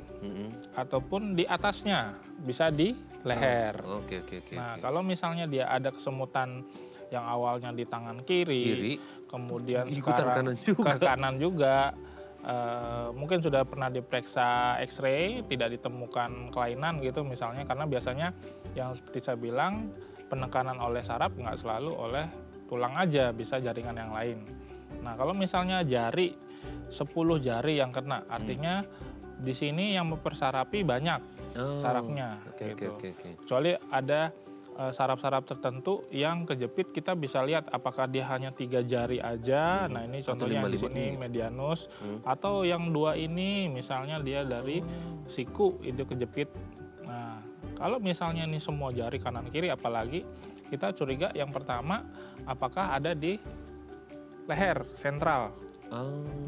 ataupun di atasnya, bisa di leher. Oke. Nah, kalau misalnya dia ada kesemutan yang awalnya di tangan kiri, kemudian ikutan sekarang kanan juga. ke kanan juga, mungkin sudah pernah diperiksa X-ray, tidak ditemukan kelainan gitu misalnya, karena biasanya yang seperti saya bilang penekanan oleh saraf nggak selalu oleh tulang aja, bisa jaringan yang lain. Nah, kalau misalnya jari, 10 jari yang kena, artinya di sini yang mempersarapi banyak sarafnya. Oke. Kecuali ada saraf-saraf tertentu yang kejepit, kita bisa lihat apakah dia hanya 3 jari aja. Nah, ini contohnya yang di sini medianus, atau yang 2 ini misalnya dia dari siku itu kejepit. Nah, kalau misalnya ini semua jari kanan kiri, apalagi kita curiga yang pertama apakah ada di leher sentral.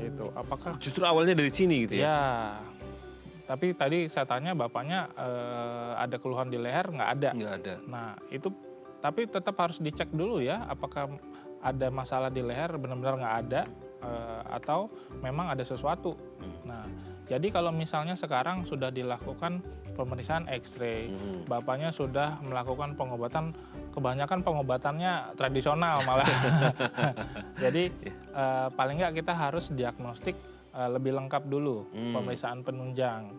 Gitu. Apakah Justru awalnya dari sini gitu ya? ya. Tapi tadi saya tanya bapaknya ada keluhan di leher, nggak ada. Nggak ada. Nah itu, tapi tetap harus dicek dulu ya, apakah ada masalah di leher, benar-benar nggak ada, atau memang ada sesuatu. Nah, jadi kalau misalnya sekarang sudah dilakukan pemeriksaan X-ray, bapaknya sudah melakukan pengobatan, kebanyakan pengobatannya tradisional malah. Jadi paling nggak kita harus diagnostik lebih lengkap dulu, pemeriksaan penunjang.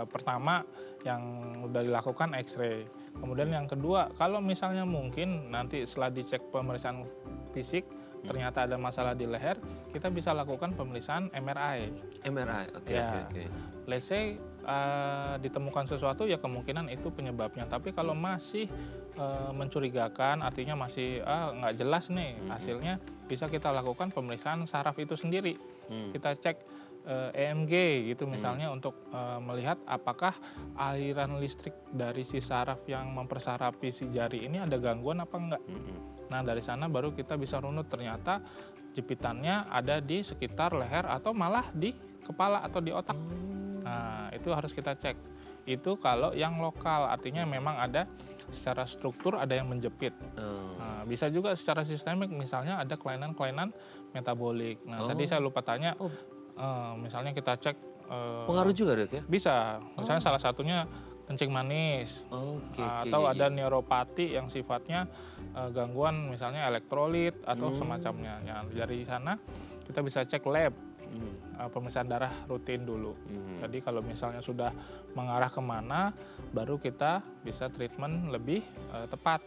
Pertama yang udah dilakukan X-ray. Kemudian yang kedua, kalau misalnya mungkin nanti setelah dicek pemeriksaan fisik, ternyata ada masalah di leher, kita bisa lakukan pemeriksaan MRI. MRI, oke. Let's say ditemukan sesuatu, ya kemungkinan itu penyebabnya. Tapi kalau masih mencurigakan, artinya masih nggak jelas nih hasilnya, bisa kita lakukan pemeriksaan saraf itu sendiri. Kita cek EMG gitu misalnya, untuk melihat apakah aliran listrik dari si saraf yang mempersarapi si jari ini ada gangguan apa enggak. Nah, dari sana baru kita bisa runut, ternyata jepitannya ada di sekitar leher atau malah di kepala atau di otak. Nah, itu harus kita cek. Itu kalau yang lokal, artinya memang ada secara struktur ada yang menjepit. Nah, bisa juga secara sistemik, misalnya ada kelainan-kelainan metabolik. Nah, tadi saya lupa tanya, misalnya kita cek. Pengaruh juga dok ya? Bisa, misalnya salah satunya kencing manis, atau ada neuropati yang sifatnya gangguan misalnya elektrolit atau semacamnya. Nah, dari sana kita bisa cek lab, pemeriksaan darah rutin dulu. Jadi kalau misalnya sudah mengarah kemana, baru kita bisa treatment lebih tepat.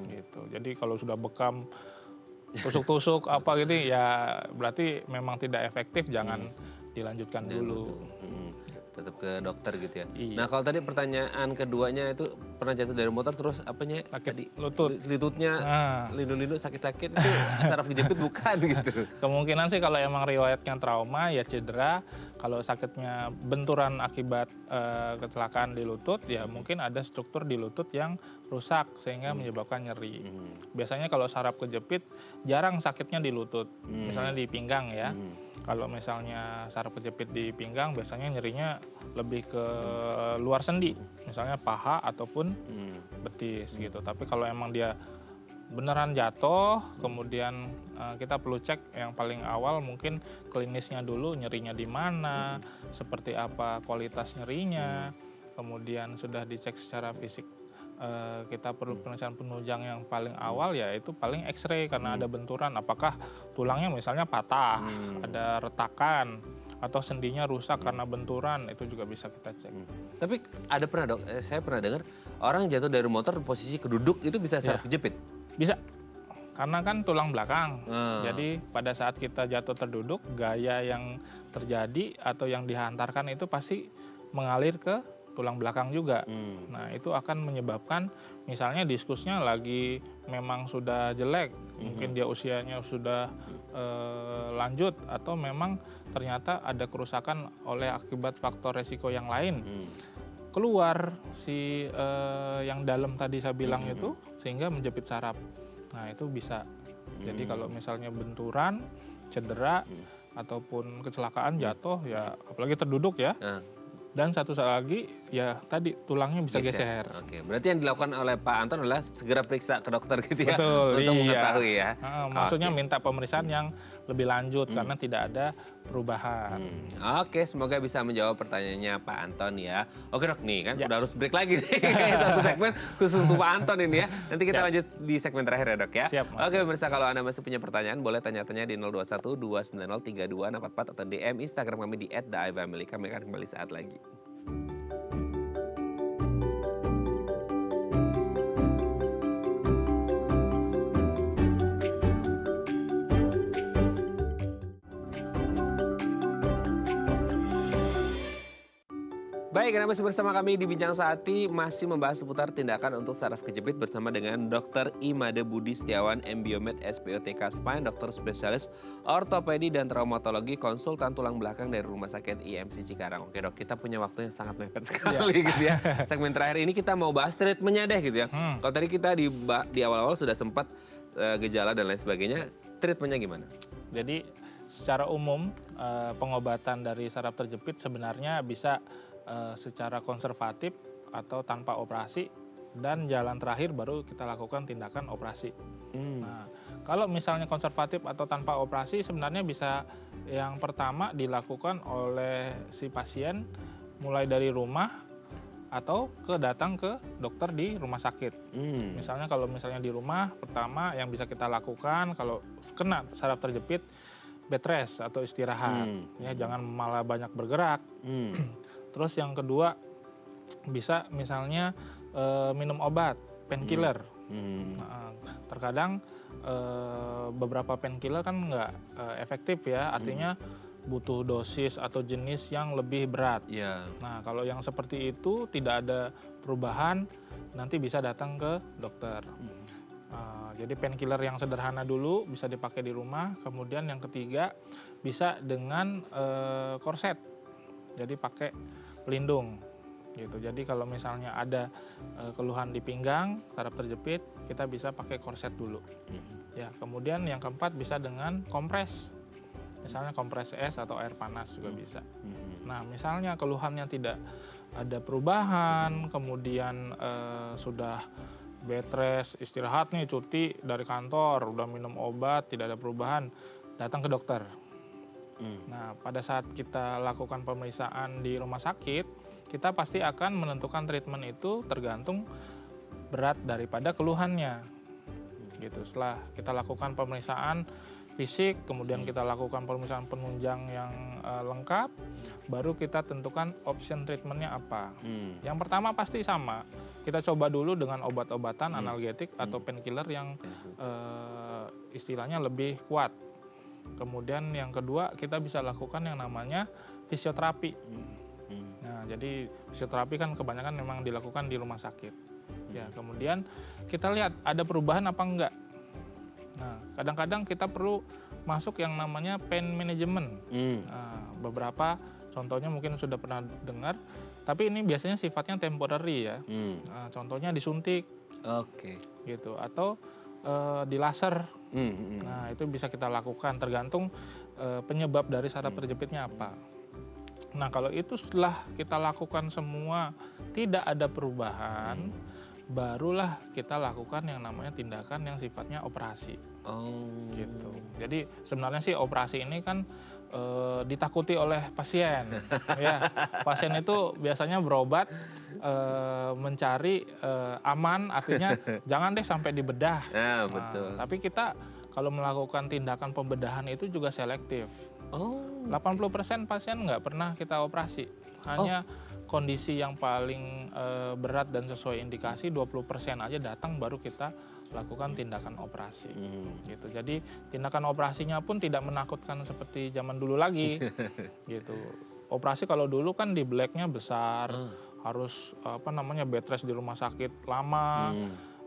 Gitu. Jadi kalau sudah bekam, tusuk-tusuk apa gitu, ya berarti memang tidak efektif, jangan dilanjutkan dulu. Tetap ke dokter gitu ya. Iya. Nah, kalau tadi pertanyaan keduanya itu pernah jatuh dari motor terus apanya? Sakit tadi? lutut. Lututnya lindu-lindu sakit-sakit itu saraf kejepit bukan gitu. Kemungkinan sih kalau emang riwayatnya trauma ya cedera. Kalau sakitnya benturan akibat kecelakaan di lutut, ya mungkin ada struktur di lutut yang rusak sehingga menyebabkan nyeri. Biasanya kalau saraf kejepit jarang sakitnya di lutut, misalnya di pinggang ya. Kalau misalnya saraf kejepit di pinggang, biasanya nyerinya lebih ke luar sendi, misalnya paha ataupun betis gitu. Tapi kalau emang dia beneran jatuh, kemudian kita perlu cek yang paling awal mungkin klinisnya dulu, nyerinya di mana, seperti apa kualitas nyerinya, kemudian sudah dicek secara fisik. Kita perlu pemeriksaan penunjang yang paling awal, yaitu paling X-ray karena ada benturan, apakah tulangnya misalnya patah, ada retakan, atau sendinya rusak karena benturan, itu juga bisa kita cek. Tapi ada pernah dok, saya pernah dengar orang jatuh dari motor posisi keduduk itu bisa saraf kejepit. Bisa, karena kan tulang belakang. Jadi pada saat kita jatuh terduduk, gaya yang terjadi atau yang dihantarkan itu pasti mengalir ke tulang belakang juga. Nah, itu akan menyebabkan misalnya diskusnya lagi memang sudah jelek, mungkin dia usianya sudah lanjut, atau memang ternyata ada kerusakan oleh akibat faktor resiko yang lain. Keluar si yang dalam tadi saya bilang itu, sehingga menjepit saraf. Nah, itu bisa. Jadi kalau misalnya benturan, cedera, ataupun kecelakaan jatuh, ya apalagi terduduk ya. Dan satu lagi ya tadi tulangnya bisa geser. Oke, berarti yang dilakukan oleh Pak Anton adalah segera periksa ke dokter gitu ya, Betul, untuk iya. mengetahui ya. Maksudnya minta pemeriksaan yang lebih lanjut karena tidak ada perubahan. Oke, semoga bisa menjawab pertanyaannya Pak Anton ya. Oke dok, nih kan Ya. udah harus break lagi nih. Satu segmen khusus untuk Pak Anton ini ya. Nanti kita Siap. lanjut di segmen terakhir ya dok ya. Siap, Mas. Oke pemirsa, kalau Anda masih punya pertanyaan boleh tanya-tanya di 021 290 3244 atau DM Instagram kami di @theifamily. Kami akan kembali saat lagi. Baik, Anda masih bersama kami di Bincang Sehati, masih membahas seputar tindakan untuk saraf kejepit bersama dengan Dr. Imade Budi Setiawan, MBiomed SPOTK Spine, dokter spesialis ortopedi dan traumatologi, konsultan tulang belakang dari Rumah Sakit IMC Cikarang. Oke dok, kita punya waktu yang sangat mepet sekali gitu ya. Segmen terakhir ini kita mau bahas treatmentnya deh gitu ya. Kalau tadi kita di awal-awal sudah sempat gejala dan lain sebagainya, treatmentnya gimana? Jadi secara umum pengobatan dari saraf terjepit sebenarnya bisa secara konservatif atau tanpa operasi, dan jalan terakhir baru kita lakukan tindakan operasi. Nah, kalau misalnya konservatif atau tanpa operasi sebenarnya bisa yang pertama dilakukan oleh si pasien mulai dari rumah atau datang ke dokter di rumah sakit. Misalnya kalau misalnya di rumah, pertama yang bisa kita lakukan kalau kena saraf terjepit, bed rest atau istirahat. Ya, jangan malah banyak bergerak. Terus yang kedua bisa misalnya minum obat painkiller. Nah, terkadang beberapa painkiller kan nggak efektif ya, artinya butuh dosis atau jenis yang lebih berat. Nah, kalau yang seperti itu tidak ada perubahan, nanti bisa datang ke dokter. Jadi painkiller yang sederhana dulu bisa dipakai di rumah. Kemudian yang ketiga bisa dengan korset. Jadi pakai pelindung gitu. Jadi kalau misalnya ada keluhan di pinggang, saraf terjepit, kita bisa pakai korset dulu. Ya, kemudian yang keempat bisa dengan kompres. Misalnya kompres es atau air panas juga bisa. Nah, misalnya keluhannya tidak ada perubahan, kemudian sudah bed rest, istirahat nih, cuti dari kantor, udah minum obat, tidak ada perubahan, datang ke dokter. Nah, pada saat kita lakukan pemeriksaan di rumah sakit, kita pasti akan menentukan treatment itu tergantung berat daripada keluhannya. Gitu. Setelah kita lakukan pemeriksaan fisik, kemudian kita lakukan pemeriksaan penunjang yang lengkap, baru kita tentukan option treatmentnya apa. Yang pertama pasti sama, kita coba dulu dengan obat-obatan analgetik atau painkiller yang istilahnya lebih kuat. Kemudian yang kedua kita bisa lakukan yang namanya fisioterapi. Nah, jadi fisioterapi kan kebanyakan memang dilakukan di rumah sakit. Ya, kemudian kita lihat ada perubahan apa enggak. Nah, kadang-kadang kita perlu masuk yang namanya pain management. Nah, beberapa contohnya mungkin sudah pernah dengar, tapi ini biasanya sifatnya temporary ya. Nah, contohnya disuntik, gitu, atau di laser. Nah, itu bisa kita lakukan tergantung penyebab dari saraf terjepitnya apa. Nah, kalau itu setelah kita lakukan semua tidak ada perubahan, barulah kita lakukan yang namanya tindakan yang sifatnya operasi. Gitu. Jadi sebenarnya sih operasi ini kan ditakuti oleh pasien. Ya, pasien itu biasanya berobat mencari aman, artinya jangan deh sampai dibedah. Betul. Tapi kita kalau melakukan tindakan pembedahan itu juga selektif. 80% pasien nggak pernah kita operasi. Hanya kondisi yang paling berat dan sesuai indikasi 20% aja datang baru kita lakukan tindakan operasi. Gitu. Jadi tindakan operasinya pun tidak menakutkan seperti zaman dulu lagi. Gitu. Operasi kalau dulu kan di blacknya besar, harus bed rest di rumah sakit lama.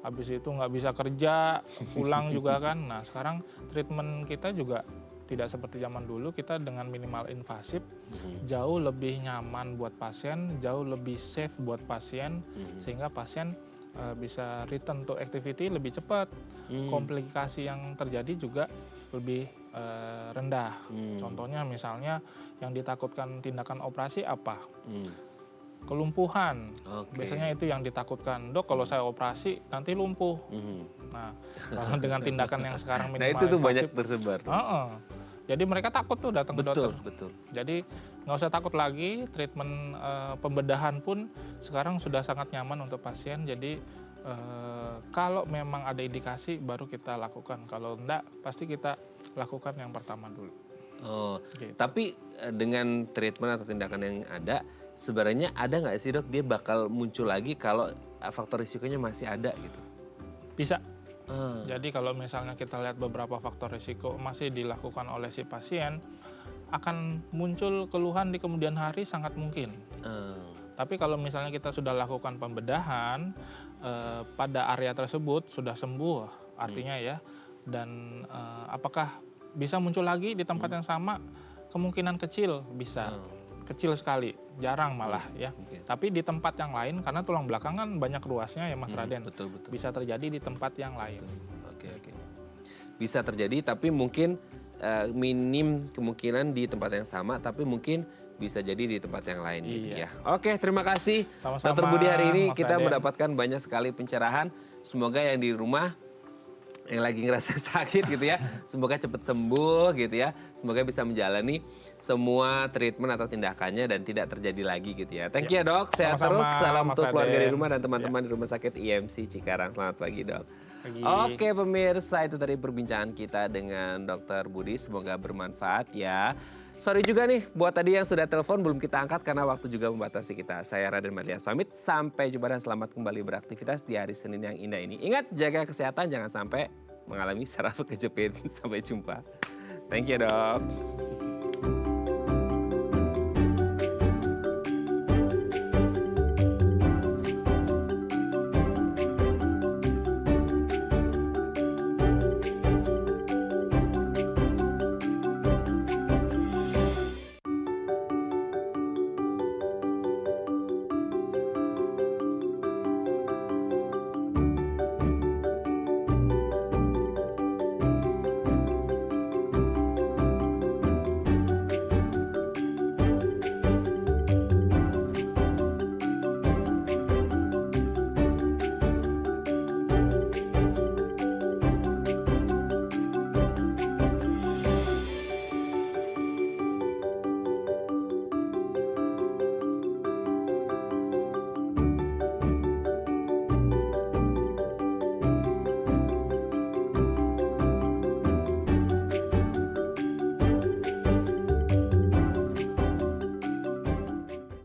Habis itu nggak bisa kerja, pulang juga kan. Nah, sekarang treatment kita juga tidak seperti zaman dulu, kita dengan minimal invasif, jauh lebih nyaman buat pasien, jauh lebih safe buat pasien, sehingga pasien bisa return to activity lebih cepat. Komplikasi yang terjadi juga lebih rendah. Contohnya misalnya yang ditakutkan tindakan operasi apa? kelumpuhan. Oke. Biasanya itu yang ditakutkan. Dok, kalau saya operasi nanti lumpuh. Nah, kalau dengan tindakan yang sekarang Nah minimal itu tuh banyak invasif, tersebar. jadi mereka takut tuh datang ke dokter. Betul. Jadi nggak usah takut lagi, treatment pembedahan pun sekarang sudah sangat nyaman untuk pasien. Jadi kalau memang ada indikasi baru kita lakukan. Kalau enggak, pasti kita lakukan yang pertama dulu. Oh, Gitu. tapi dengan treatment atau tindakan yang ada, sebenarnya ada nggak sih dok dia bakal muncul lagi kalau faktor risikonya masih ada gitu? Bisa. Jadi kalau misalnya kita lihat beberapa faktor risiko masih dilakukan oleh si pasien, akan muncul keluhan di kemudian hari sangat mungkin. Tapi kalau misalnya kita sudah lakukan pembedahan pada area tersebut sudah sembuh, artinya ya, dan apakah bisa muncul lagi di tempat yang sama? Kemungkinan kecil bisa, kecil sekali, jarang malah ya. Oke. Tapi di tempat yang lain, karena tulang belakang kan banyak ruasnya ya Mas Raden, Betul. bisa terjadi di tempat yang lain. Oke. Bisa terjadi tapi mungkin minim kemungkinan di tempat yang sama, tapi mungkin bisa jadi di tempat yang lain gitu Iya. ya. Oke, terima kasih Sama-sama, Dr. Budi. Hari ini Mas kita Raden. mendapatkan banyak sekali pencerahan. Semoga yang di rumah yang lagi ngerasa sakit gitu ya, semoga cepat sembuh gitu ya. Semoga bisa menjalani semua treatment atau tindakannya dan tidak terjadi lagi gitu ya. Thank you ya dok, sehat Sama-sama, terus. Salam Mas untuk keluarga di Raden. rumah dan teman-teman di Rumah Sakit IMC Cikarang. Selamat pagi dok. Pagi. Oke pemirsa, itu tadi perbincangan kita dengan Dr. Budi. Semoga bermanfaat ya. Sorry juga nih buat tadi yang sudah telepon belum kita angkat karena waktu juga membatasi kita. Saya Raden Marlias pamit. Sampai jumpa dan selamat kembali beraktivitas di hari Senin yang indah ini. Ingat jaga kesehatan, jangan sampai mengalami saraf kejepit. Sampai jumpa. Thank you dok.